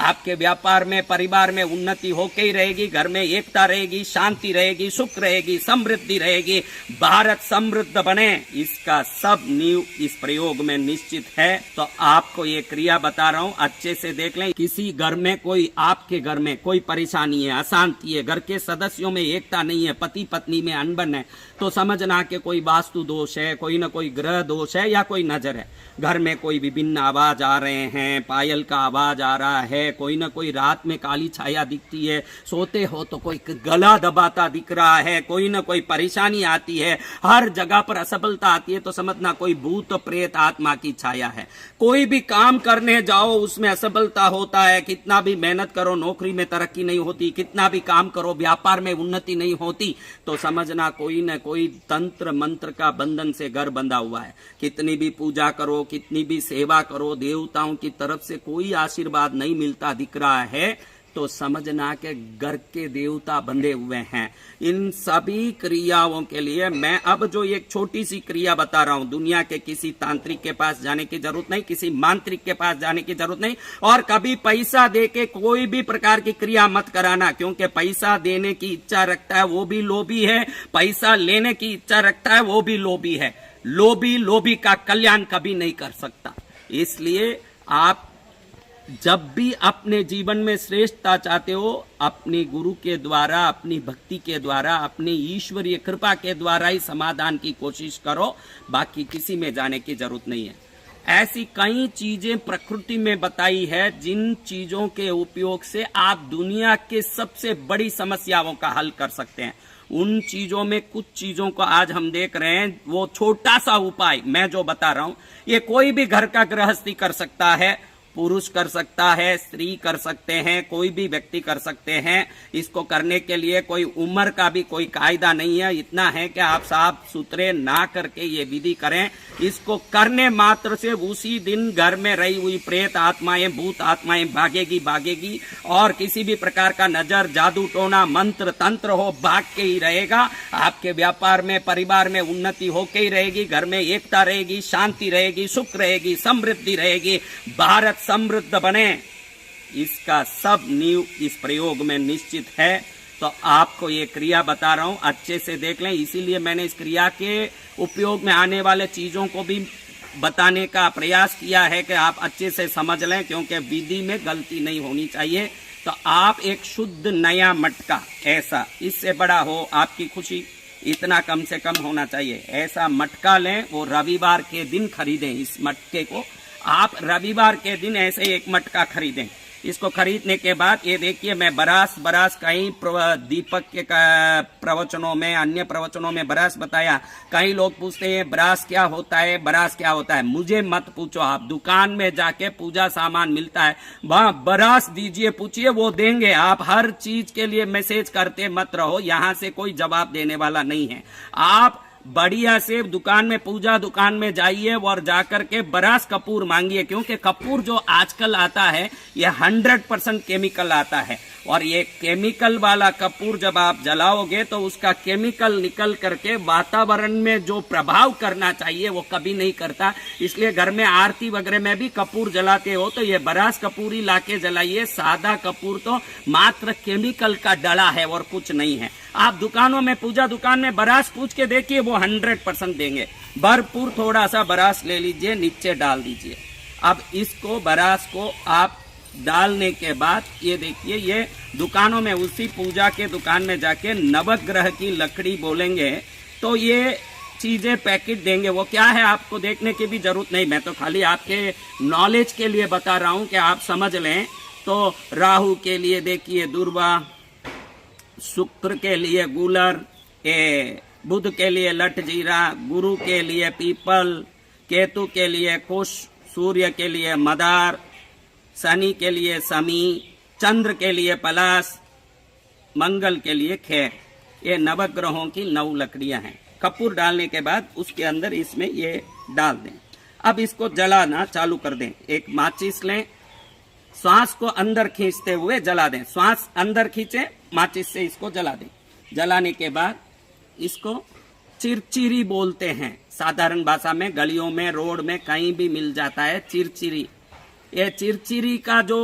आपके व्यापार में, परिवार में उन्नति होके ही रहेगी, घर में एकता रहेगी, शांति रहेगी, सुख रहेगी, समृद्धि रहेगी, भारत समृद्ध बने, इसका सब नींव इस प्रयोग में निश्चित है। तो आपको ये क्रिया बता रहा हूं, अच्छे से देख लें। किसी घर में कोई, आपके घर में कोई परेशानी है, अशांति है, घर के सदस्यों में एकता नहीं है, पति पत्नी में अनबन है, तो समझना कि कोई वास्तु दोष है, कोई न कोई ग्रह दोष है या कोई नजर है। घर में कोई विभिन्न आवाज आ रहे हैं, पायल का आवाज आ रहा है, कोई न कोई रात में काली छाया दिखती है, सोते हो तो कोई गला दबाता दिख रहा है, कोई न कोई परेशानी आती है, हर जगह पर असफलता आती है, तो समझना कोई भूत प्रेत आत्मा की छाया है। कोई भी काम करने जाओ उसमें असफलता होता है, कितना भी मेहनत करो नौकरी में तरक्की नहीं होती, कितना भी काम करो व्यापार में उन्नति नहीं होती, तो समझना कोई न कोई तंत्र मंत्र का बंधन से घर बंधा हुआ है। कितनी भी पूजा करो, कितनी भी सेवा करो, देवताओं की तरफ से कोई आशीर्वाद नहीं मिलता दिख रहा है, तो समझना के घर के देवता बंधे हुए हैं। इन सभी क्रियाओं के लिए मैं अब जो एक छोटी सी क्रिया बता रहा हूं, दुनिया के किसी तांत्रिक के पास जाने की जरूरत नहीं, किसी मांत्रिक के पास जाने की जरूरत नहीं, और कभी पैसा देके कोई भी प्रकार की क्रिया मत कराना, क्योंकि पैसा देने की इच्छा रखता है वो भी लोभी है, पैसा लेने की इच्छा रखता है वो भी लोभी है। लोभी का कल्याण कभी नहीं कर सकता। इसलिए आप जब भी अपने जीवन में श्रेष्ठता चाहते हो, अपने गुरु के द्वारा, अपनी भक्ति के द्वारा, अपनी ईश्वरीय कृपा के द्वारा ही समाधान की कोशिश करो, बाकी किसी में जाने की जरूरत नहीं है। ऐसी कई चीजें प्रकृति में बताई है जिन चीजों के उपयोग से आप दुनिया के सबसे बड़ी समस्याओं का हल कर सकते हैं। उन चीजों में कुछ चीजों को आज हम देख रहे हैं, वो छोटा सा उपाय मैं जो बता रहा हूं, ये कोई भी घर का गृहस्थी कर सकता है, पुरुष कर सकता है, स्त्री कर सकते हैं, कोई भी व्यक्ति कर सकते हैं। इसको करने के लिए कोई उम्र का भी कोई कायदा नहीं है, इतना है कि आप साफ सुथरे ना करके ये विधि करें। इसको करने मात्र से उसी दिन घर में रही हुई प्रेत आत्माएं, भूत आत्माएं भागेगी, और किसी भी प्रकार का नजर, जादू टोना, मंत्र तंत्र हो, भाग के ही रहेगा। आपके व्यापार में, परिवार में उन्नति होके ही रहेगी, घर में एकता रहेगी, शांति रहेगी, सुख रहेगी, समृद्धि रहेगी, भारत समृद्ध बने, इसका सब नींव इस प्रयोग में निश्चित है। तो आपको ये क्रिया बता रहा हूं, अच्छे से देख लें। इसीलिए मैंने इस क्रिया के उपयोग में आने वाले चीजों को भी बताने का प्रयास किया है कि आप अच्छे से समझ लें, क्योंकि विधि में गलती नहीं होनी चाहिए। तो आप एक शुद्ध नया मटका, ऐसा, इससे बड़ा हो आपकी खुशी, इतना कम से कम होना चाहिए, ऐसा मटका लें। वो रविवार के दिन खरीदें। इस मटके को आप रविवार के दिन ऐसे एक मटका खरीदें। इसको खरीदने के बाद ये देखिए, मैं बरास कई दीपक के प्रवचनों में, अन्य प्रवचनों में बरास बताया। कई लोग पूछते हैं बरास क्या होता है, बरास क्या होता है। मुझे मत पूछो, आप दुकान में जाके पूजा सामान मिलता है, वहां बरास दीजिए, पूछिए, वो देंगे। आप हर चीज के लिए मैसेज करते मत रहो, यहां से कोई जवाब देने वाला नहीं है। आप बढ़िया से दुकान में, पूजा दुकान में जाइए और जाकर के बरास कपूर मांगिए, क्योंकि कपूर जो आजकल आता है ये 100% केमिकल आता है, और ये केमिकल वाला कपूर जब आप जलाओगे तो उसका केमिकल निकल करके वातावरण में जो प्रभाव करना चाहिए वो कभी नहीं करता। इसलिए घर में आरती वगैरह में भी कपूर जलाते हो तो ये बरास कपूर ही लाके जलाइए। सादा कपूर तो मात्र केमिकल का डला है और कुछ नहीं है। आप दुकानों में, पूजा दुकान में बरास पूछ के देखिए, वो 100% देंगे। भरपूर थोड़ा सा बरास ले लीजिए, नीचे डाल दीजिए। अब इसको, बरास को आप डालने के बाद ये देखिए, ये दुकानों में, उसी पूजा के दुकान में जाके नवग्रह की लकड़ी बोलेंगे तो ये चीजें पैकेट देंगे। वो क्या है आपको देखने की भी जरूरत नहीं, मैं तो खाली आपके नॉलेज के लिए बता रहा हूं कि आप समझ लें। तो राहु के लिए देखिए दुर्वा, शुक्र के लिए गूलर, बुध के लिए लठ जीरा, गुरु के लिए पीपल, केतु के लिए कुश, सूर्य के लिए मदार, शनि के लिए समी, चंद्र के लिए पलाश, मंगल के लिए खैर। ये नवग्रहों की 9 लकड़ियां हैं। कपूर डालने के बाद उसके अंदर इसमें ये डाल दें। अब इसको जलाना चालू कर दें। एक माचिस लें, श्वास को अंदर खींचते हुए जला दें। श्वास अंदर खींचे, माचिस से इसको जला दें। जलाने के बाद इसको चिरचिरी बोलते हैं, साधारण भाषा में, गलियों में, रोड में कहीं भी मिल जाता है चिरचिरी। ये चिरचिरी का जो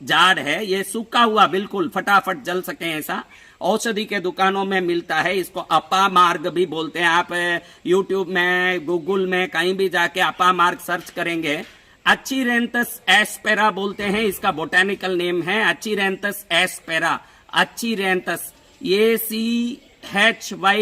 जाड़ है, ये सूखा हुआ बिल्कुल फटाफट जल सके ऐसा औषधि के दुकानों में मिलता है। इसको अपामार्ग भी बोलते हैं। आप यूट्यूब में, गूगल में कहीं भी जाके अपामार्ग सर्च करेंगे, अचीरेंथस एस्पेरा बोलते हैं, इसका बोटेनिकल नेम है अचीरेंथस एस्पेरा। अचीरेंथस ACHYRANTHESASPERA,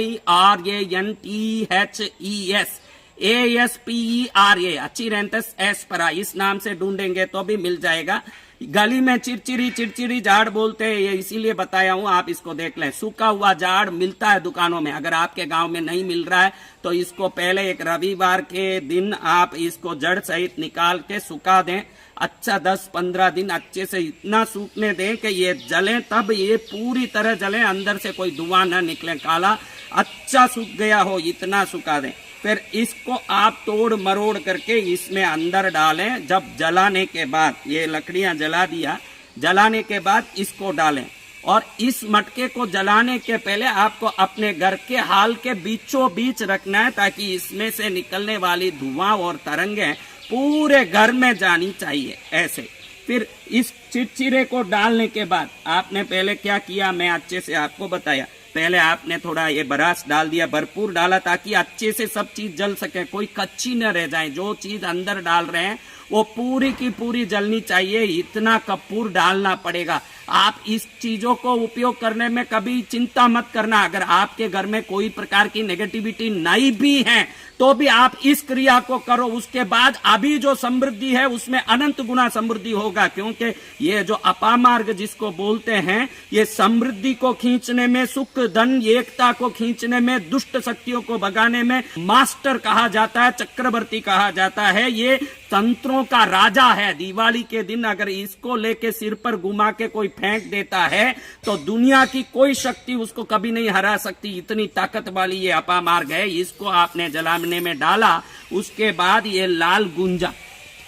अचीरेंथस एस्पेरा, इस नाम से ढूंढेंगे तो भी मिल जाएगा। गली में चिरचिरी झाड़ बोलते हैं, ये इसीलिए बताया हूं, आप इसको देख लें। सूखा हुआ झाड़ मिलता है दुकानों में। अगर आपके गांव में नहीं मिल रहा है तो इसको पहले एक रविवार के दिन आप इसको जड़ सहित निकाल के सुखा दें। अच्छा 10-15 दिन अच्छे से इतना सूखने दें कि ये जले, तब ये पूरी तरह जले, अंदर से कोई धुआं न निकले, काला अच्छा सूख गया हो, इतना सुखा दें। फिर इसको आप तोड़ मरोड़ करके इसमें अंदर डालें। जब जलाने के बाद, ये लकड़ियां जला दिया, जलाने के बाद इसको डालें। और इस मटके को जलाने के पहले आपको अपने घर के हाल के बीचों बीच रखना है, ताकि इसमें से निकलने वाली धुआं और तरंगें पूरे घर में जानी चाहिए ऐसे। फिर इस चिरचिरे को डालने के बाद आपने पहले क्या किया, मैं अच्छे से आपको बताया। पहले आपने थोड़ा ये बरास डाल दिया, भरपूर डाला, ताकि अच्छे से सब चीज जल सके, कोई कच्ची न रह जाए। जो चीज अंदर डाल रहे हैं वो पूरी की पूरी जलनी चाहिए, इतना कपूर डालना पड़ेगा। आप इस चीजों को उपयोग करने में कभी चिंता मत करना। अगर आपके घर में कोई प्रकार की नेगेटिविटी नहीं भी है तो भी आप इस क्रिया को करो। उसके बाद अभी जो समृद्धि है उसमें अनंत गुना समृद्धि होगा, क्योंकि ये जो अपामार्ग जिसको बोलते हैं, ये समृद्धि को खींचने में, सुख धन एकता को खींचने में, दुष्ट शक्तियों को भगाने में मास्टर कहा जाता है, चक्रवर्ती कहा जाता है। ये तंत्रों का राजा है। दिवाली के दिन अगर इसको लेके सिर पर घुमा के कोई फेंक देता है तो दुनिया की कोई शक्ति उसको कभी नहीं हरा सकती, इतनी ताकत वाली ये अपामार्ग है। इसको आपने जलाने में डाला, उसके बाद ये लाल गुंजा,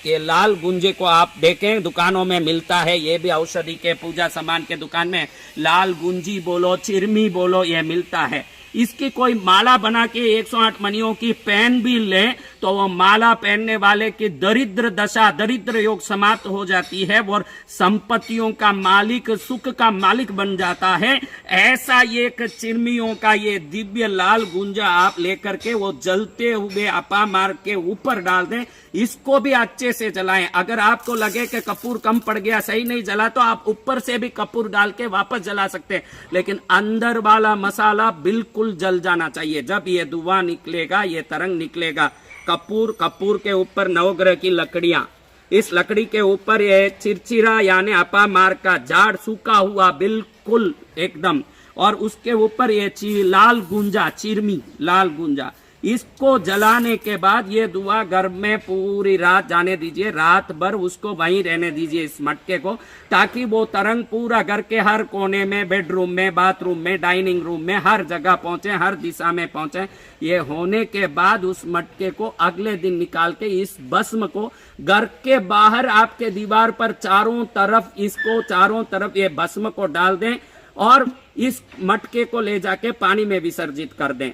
ये लाल गुंजे को आप देखें दुकानों में मिलता है, ये भी औषधि के पूजा सामान के दुकान में लाल गुंजी बोलो, चिरमी बोलो, ये मिलता है। इसकी कोई माला बना के 108 मणियों की पहन भी ले तो वो माला पहनने वाले की दरिद्र दशा, दरिद्र योग समाप्त हो जाती है और संपत्तियों का मालिक, सुख का मालिक बन जाता है। ऐसा एक चिरमियों का ये दिव्य लाल गुंजा आप लेकर के वो जलते हुए अपामार्ग के ऊपर डाल दें। इसको भी अच्छे से जलाएं। अगर आपको लगे कि कपूर कम पड़ गया, सही नहीं जला, तो आप ऊपर से भी कपूर डाल के वापस जला सकते हैं, लेकिन अंदर वाला मसाला बिल्कुल जल जाना चाहिए। जब ये धुआं निकलेगा, ये तरंग निकलेगा, कपूर के ऊपर नवग्रह की लकड़ियां, इस लकड़ी के ऊपर ये चिरचिरा यानी अपामार्ग का झाड़ सूखा हुआ बिल्कुल एकदम, और उसके ऊपर ये लाल गुंजा, चिरमी लाल गुंजा, इसको जलाने के बाद ये धुआं घर में पूरी रात जाने दीजिए। रात भर उसको वहीं रहने दीजिए इस मटके को, ताकि वो तरंग पूरा घर के हर कोने में, बेडरूम में, बाथरूम में, डाइनिंग रूम में, हर जगह पहुंचे, हर दिशा में पहुंचे। ये होने के बाद उस मटके को अगले दिन निकाल के इस भस्म को घर के बाहर आपके दीवार पर चारों तरफ, इसको चारों तरफ ये भस्म को डाल दें और इस मटके को ले जाके पानी में विसर्जित कर दें।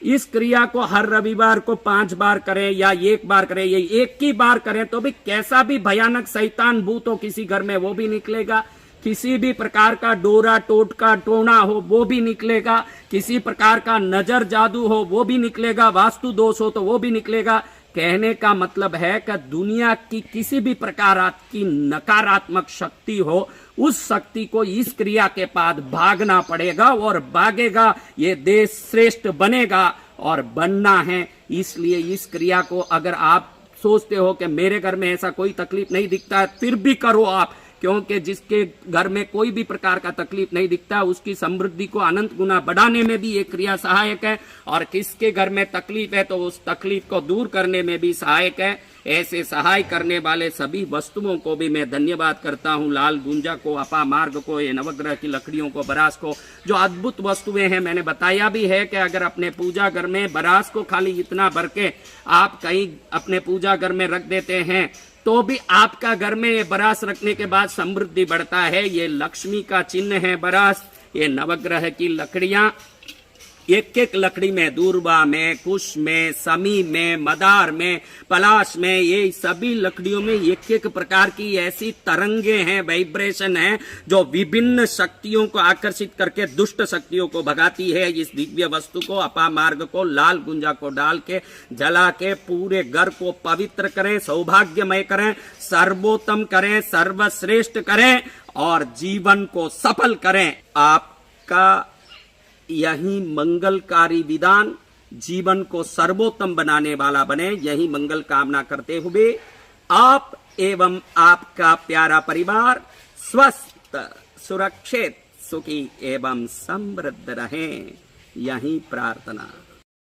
इस क्रिया को हर रविवार को 5 बार करें या 1 बार करें, ये एक ही बार करें तो भी कैसा भी भयानक शैतान भूत हो किसी घर में वो भी निकलेगा, किसी भी प्रकार का डोरा टोटका टोना हो वो भी निकलेगा, किसी प्रकार का नजर जादू हो वो भी निकलेगा, वास्तु दोष हो तो वो भी निकलेगा। कहने का मतलब है कि दुनिया की किसी भी प्रकार की नकारात्मक शक्ति हो, उस शक्ति को इस क्रिया के बाद भागना पड़ेगा और भागेगा, ये देश श्रेष्ठ बनेगा और बनना है। इसलिए इस क्रिया को अगर आप सोचते हो कि मेरे घर में ऐसा कोई तकलीफ नहीं दिखता है, फिर भी करो आप, क्योंकि जिसके घर में कोई भी प्रकार का तकलीफ नहीं दिखता उसकी समृद्धि को अनंत गुना बढ़ाने में भी ये क्रिया सहायक है, और किसके घर में तकलीफ है तो उस तकलीफ को दूर करने में भी सहायक है। ऐसे सहाय करने वाले सभी वस्तुओं को भी मैं धन्यवाद करता हूँ। लाल गुंजा को, अपामार्ग को, ये नवग्रह की लकड़ियों को, बरास को, जो अद्भुत वस्तुएं हैं। मैंने बताया भी है कि अगर अपने पूजा घर में बरास को खाली इतना भर के आप कहीं अपने पूजा घर में रख देते हैं तो भी आपका घर में ये बरास रखने के बाद समृद्धि बढ़ता है। ये लक्ष्मी का चिन्ह है बरास, ये नवग्रह की लकड़ियां, एक एक लकड़ी में, दूर्वा में, कुश में, समी में, मदार में, पलाश में, ये सभी लकड़ियों में एक एक प्रकार की ऐसी तरंगे हैं, वाइब्रेशन है, जो विभिन्न शक्तियों को आकर्षित करके दुष्ट शक्तियों को भगाती है। इस दिव्य वस्तु को, अपामार्ग को, लाल गुंजा को डाल के, जला के पूरे घर को पवित्र करें, सौभाग्यमय करें, सर्वोत्तम करें, सर्वश्रेष्ठ करें और जीवन को सफल करें। आपका यही मंगलकारी विधान जीवन को सर्वोत्तम बनाने वाला बने, यही मंगल कामना करते हुए आप एवं आपका प्यारा परिवार स्वस्थ, सुरक्षित, सुखी एवं समृद्ध रहें, यही प्रार्थना।